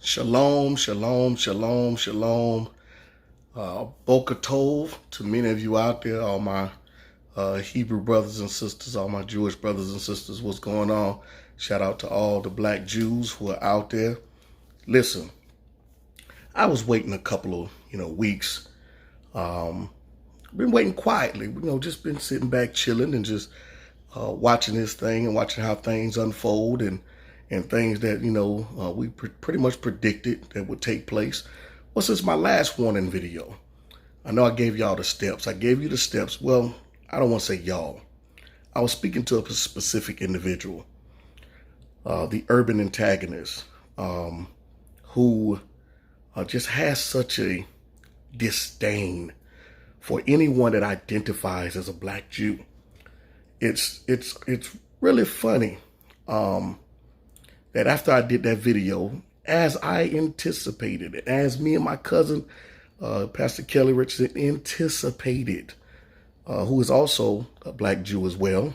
Shalom, shalom, shalom, shalom. Boker Tov to many of you out there, all my Hebrew brothers and sisters, all my Jewish brothers and sisters. What's going on? Shout out to all the black Jews who are out there. Listen, I was waiting a couple of weeks. Been waiting quietly, just been sitting back chilling and just watching this thing and watching how things unfold and things that we pretty much predicted that would take place. Well, since my last warning video, I know I gave y'all the steps. I gave you the steps. Well, I don't want to say y'all. I was speaking to a specific individual, the urban antagonist, who just has such a disdain for anyone that identifies as a black Jew. It's really funny that after I did that video, as I anticipated, as me and my cousin, Pastor Kelly Richardson, anticipated, who is also a black Jew as well,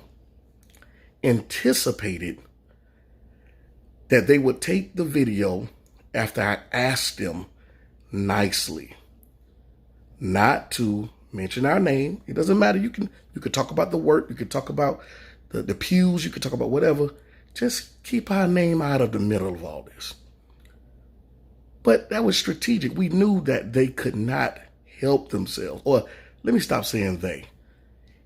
anticipated that they would take the video after I asked them nicely not to mention our name. It doesn't matter. You can talk about the work. You can talk about the pews. You can talk about whatever. Just keep our name out of the middle of all this. But that was strategic. We knew that they could not help themselves. Or let me stop saying they.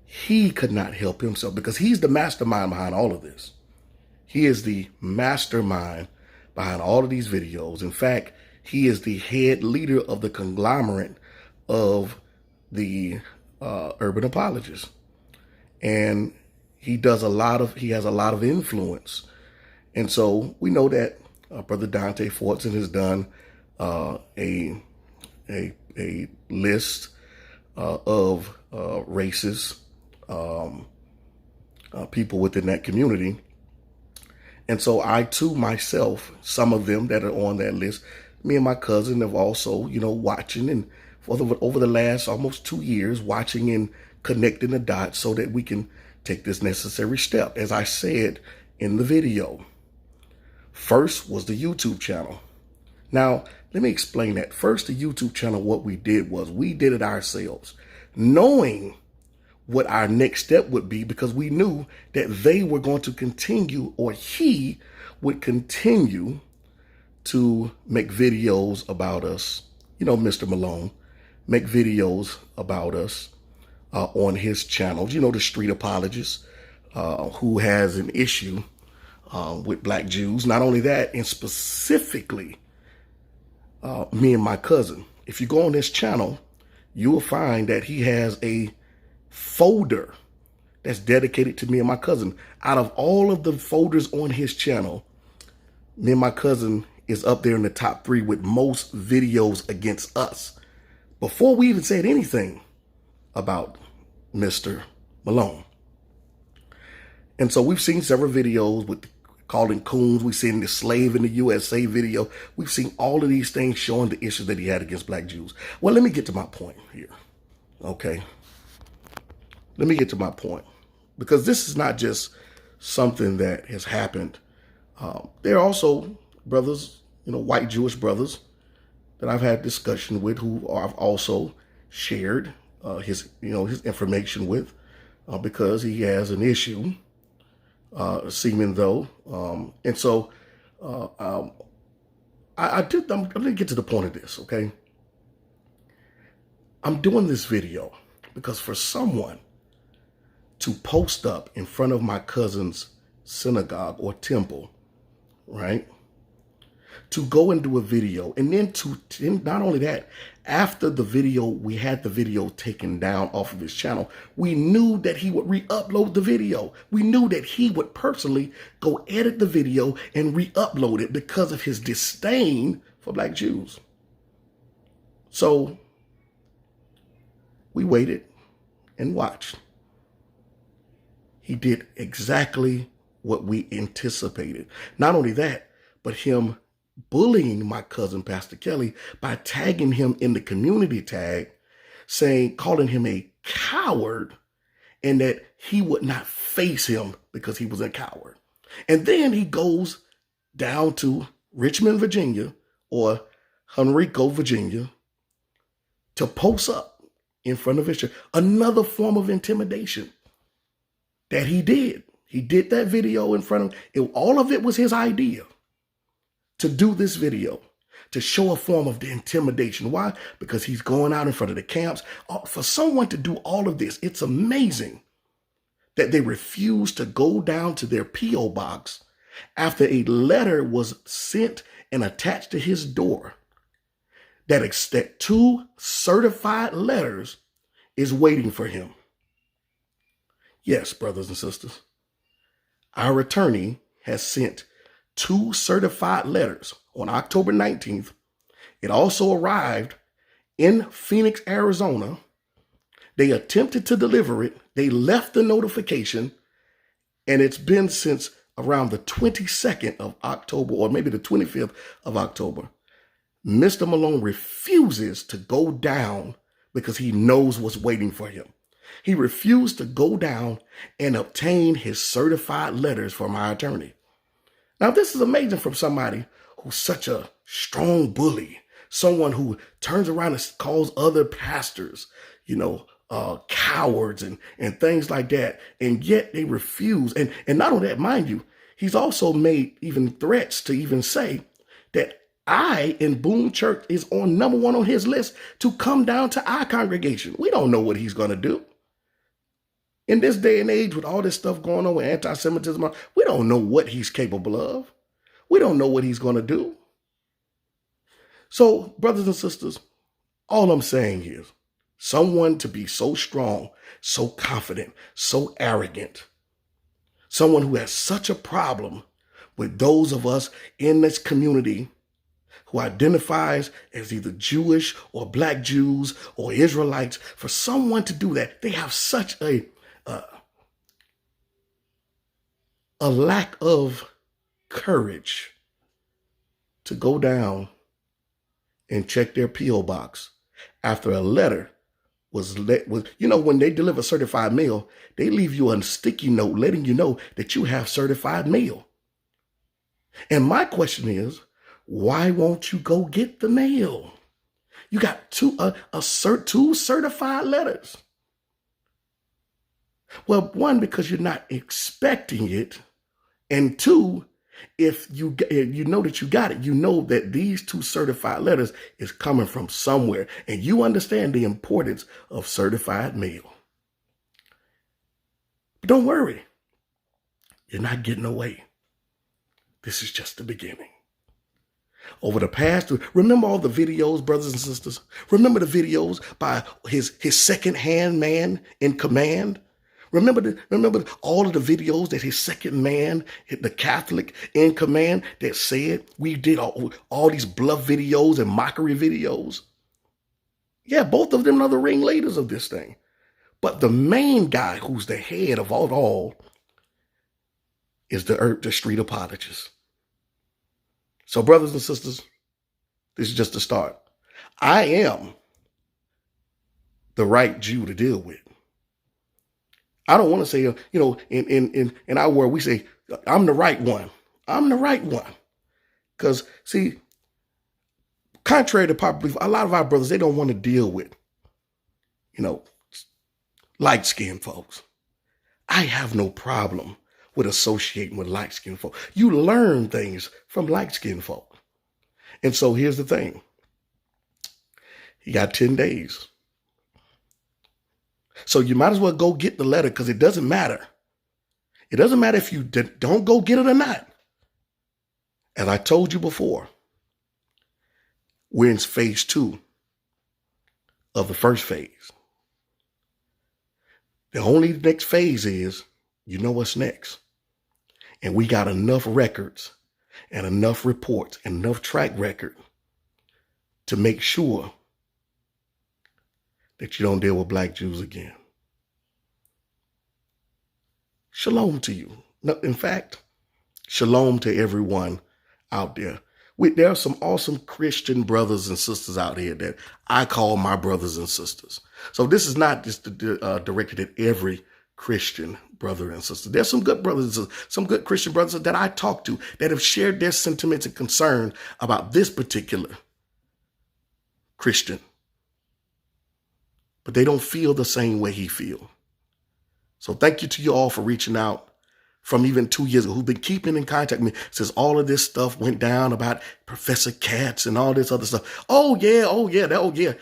He could not help himself because he's the mastermind behind all of this. He is the mastermind behind all of these videos. In fact, he is the head leader of the conglomerate of the urban apologists. And he has a lot of influence. And so we know that Brother Dante Fortson has done a list of racist people within that community. And so I too myself, some of them that are on that list, me and my cousin have also, watching and over the last almost 2 years, watching and connecting the dots so that we can take this necessary step. As I said in the video, first was the YouTube channel. Now, let me explain that. First, the YouTube channel, what we did was we did it ourselves, knowing what our next step would be, because we knew that they were going to continue, or he would continue to make videos about us, Mr. Malone, make videos about us on his channels, the street apologist who has an issue with black Jews. Not only that, and specifically me and my cousin. If you go on this channel, you will find that he has a folder that's dedicated to me and my cousin. Out of all of the folders on his channel, me and my cousin is up there in the top 3 with most videos against us before we even said anything about Mr. Malone. And so we've seen several videos with calling coons. We've seen the Slave in the USA video. We've seen all of these things showing the issues that he had against black Jews. Well, let me get to my point here. Okay. Let me get to my point, because this is not just something that has happened. There are also brothers, white Jewish brothers that I've had discussion with who I've also shared his information with because he has an issue, seeming though. And so I'm going to get to the point of this, okay? I'm doing this video because for someone to post up in front of my cousin's synagogue or temple, right? To go and do a video, and then not only that, after the video, we had the video taken down off of his channel. We knew that he would re-upload the video. We knew that he would personally go edit the video and re-upload it because of his disdain for black Jews. So we waited and watched. He did exactly what we anticipated. Not only that, but him bullying my cousin, Pastor Kelly, by tagging him in the community tag, calling him a coward, and that he would not face him because he was a coward. And then he goes down to Richmond, Virginia, or Henrico, Virginia, to post up in front of his church. Another form of intimidation that he did. He did that video in front of, all of it was his idea to do this video, to show a form of the intimidation. Why? Because he's going out in front of the camps. For someone to do all of this, it's amazing that they refused to go down to their P.O. box after a letter was sent and attached to his door that 2 certified letters is waiting for him. Yes, brothers and sisters, our attorney has sent 2 certified letters on October 19th. It also arrived in Phoenix, Arizona. They attempted to deliver it. They left the notification, and it's been since around the 22nd of October, or maybe the 25th of October. Mr. Malone refuses to go down because he knows what's waiting for him. He refused to go down and obtain his certified letters from our attorney. Now, this is amazing from somebody who's such a strong bully, someone who turns around and calls other pastors, cowards and things like that. And yet they refuse. And not only that, mind you, he's also made even threats to even say that I in Boone Church is on number 1 on his list to come down to our congregation. We don't know what he's going to do. In this day and age, with all this stuff going on with anti-Semitism, we don't know what he's capable of. We don't know what he's going to do. So, brothers and sisters, all I'm saying is, someone to be so strong, so confident, so arrogant, someone who has such a problem with those of us in this community who identifies as either Jewish or Black Jews or Israelites, for someone to do that, they have such a lack of courage to go down and check their P.O. box after a letter was when they deliver certified mail, they leave you a sticky note letting you know that you have certified mail. And my question is, why won't you go get the mail? You got 2 certified letters. Well, 1, because you're not expecting it. And 2, if you know that you got it, you know that these 2 certified letters is coming from somewhere. And you understand the importance of certified mail. But don't worry. You're not getting away. This is just the beginning. Over the past, remember all the videos, brothers and sisters? Remember the videos by his second-hand man in command? Remember all of the videos that his second man, the Catholic in command, that said we did all these bluff videos and mockery videos? Yeah, both of them are the ringleaders of this thing. But the main guy who's the head of all is the street apologist. So, brothers and sisters, this is just the start. I am the right Jew to deal with. I don't want to say, in our world, we say, I'm the right one. I'm the right one. Because, see, contrary to popular belief, a lot of our brothers, they don't want to deal with, light-skinned folks. I have no problem with associating with light-skinned folk. You learn things from light-skinned folk. And so here's the thing. He got 10 days. So you might as well go get the letter, because it doesn't matter. It doesn't matter if you don't go get it or not. As I told you before, we're in phase 2 of the first phase. The only next phase is, you know what's next. And we got enough records and enough reports and enough track record to make sure that you don't deal with Black Jews again. Shalom to you. In fact, shalom to everyone out there. There are some awesome Christian brothers and sisters out here that I call my brothers and sisters. So this is not just directed at every Christian brother and sister. There's some good brothers, some good Christian brothers that I talk to that have shared their sentiments and concern about this particular Christian. But they don't feel the same way he feels. So thank you to you all for reaching out from even 2 years ago, who've been keeping in contact with me since all of this stuff went down about Professor Katz and all this other stuff. The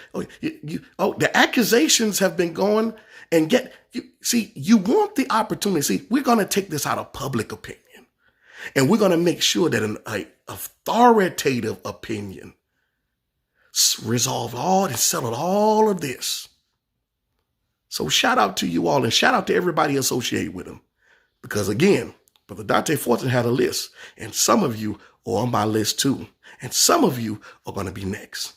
accusations have been going and you want the opportunity. See, we're going to take this out of public opinion, and we're going to make sure that an authoritative opinion resolved all and settled all of this. So shout out to you all, and shout out to everybody associated with him. Because again, Brother Dante Fortune had a list, and some of you are on my list too. And some of you are going to be next.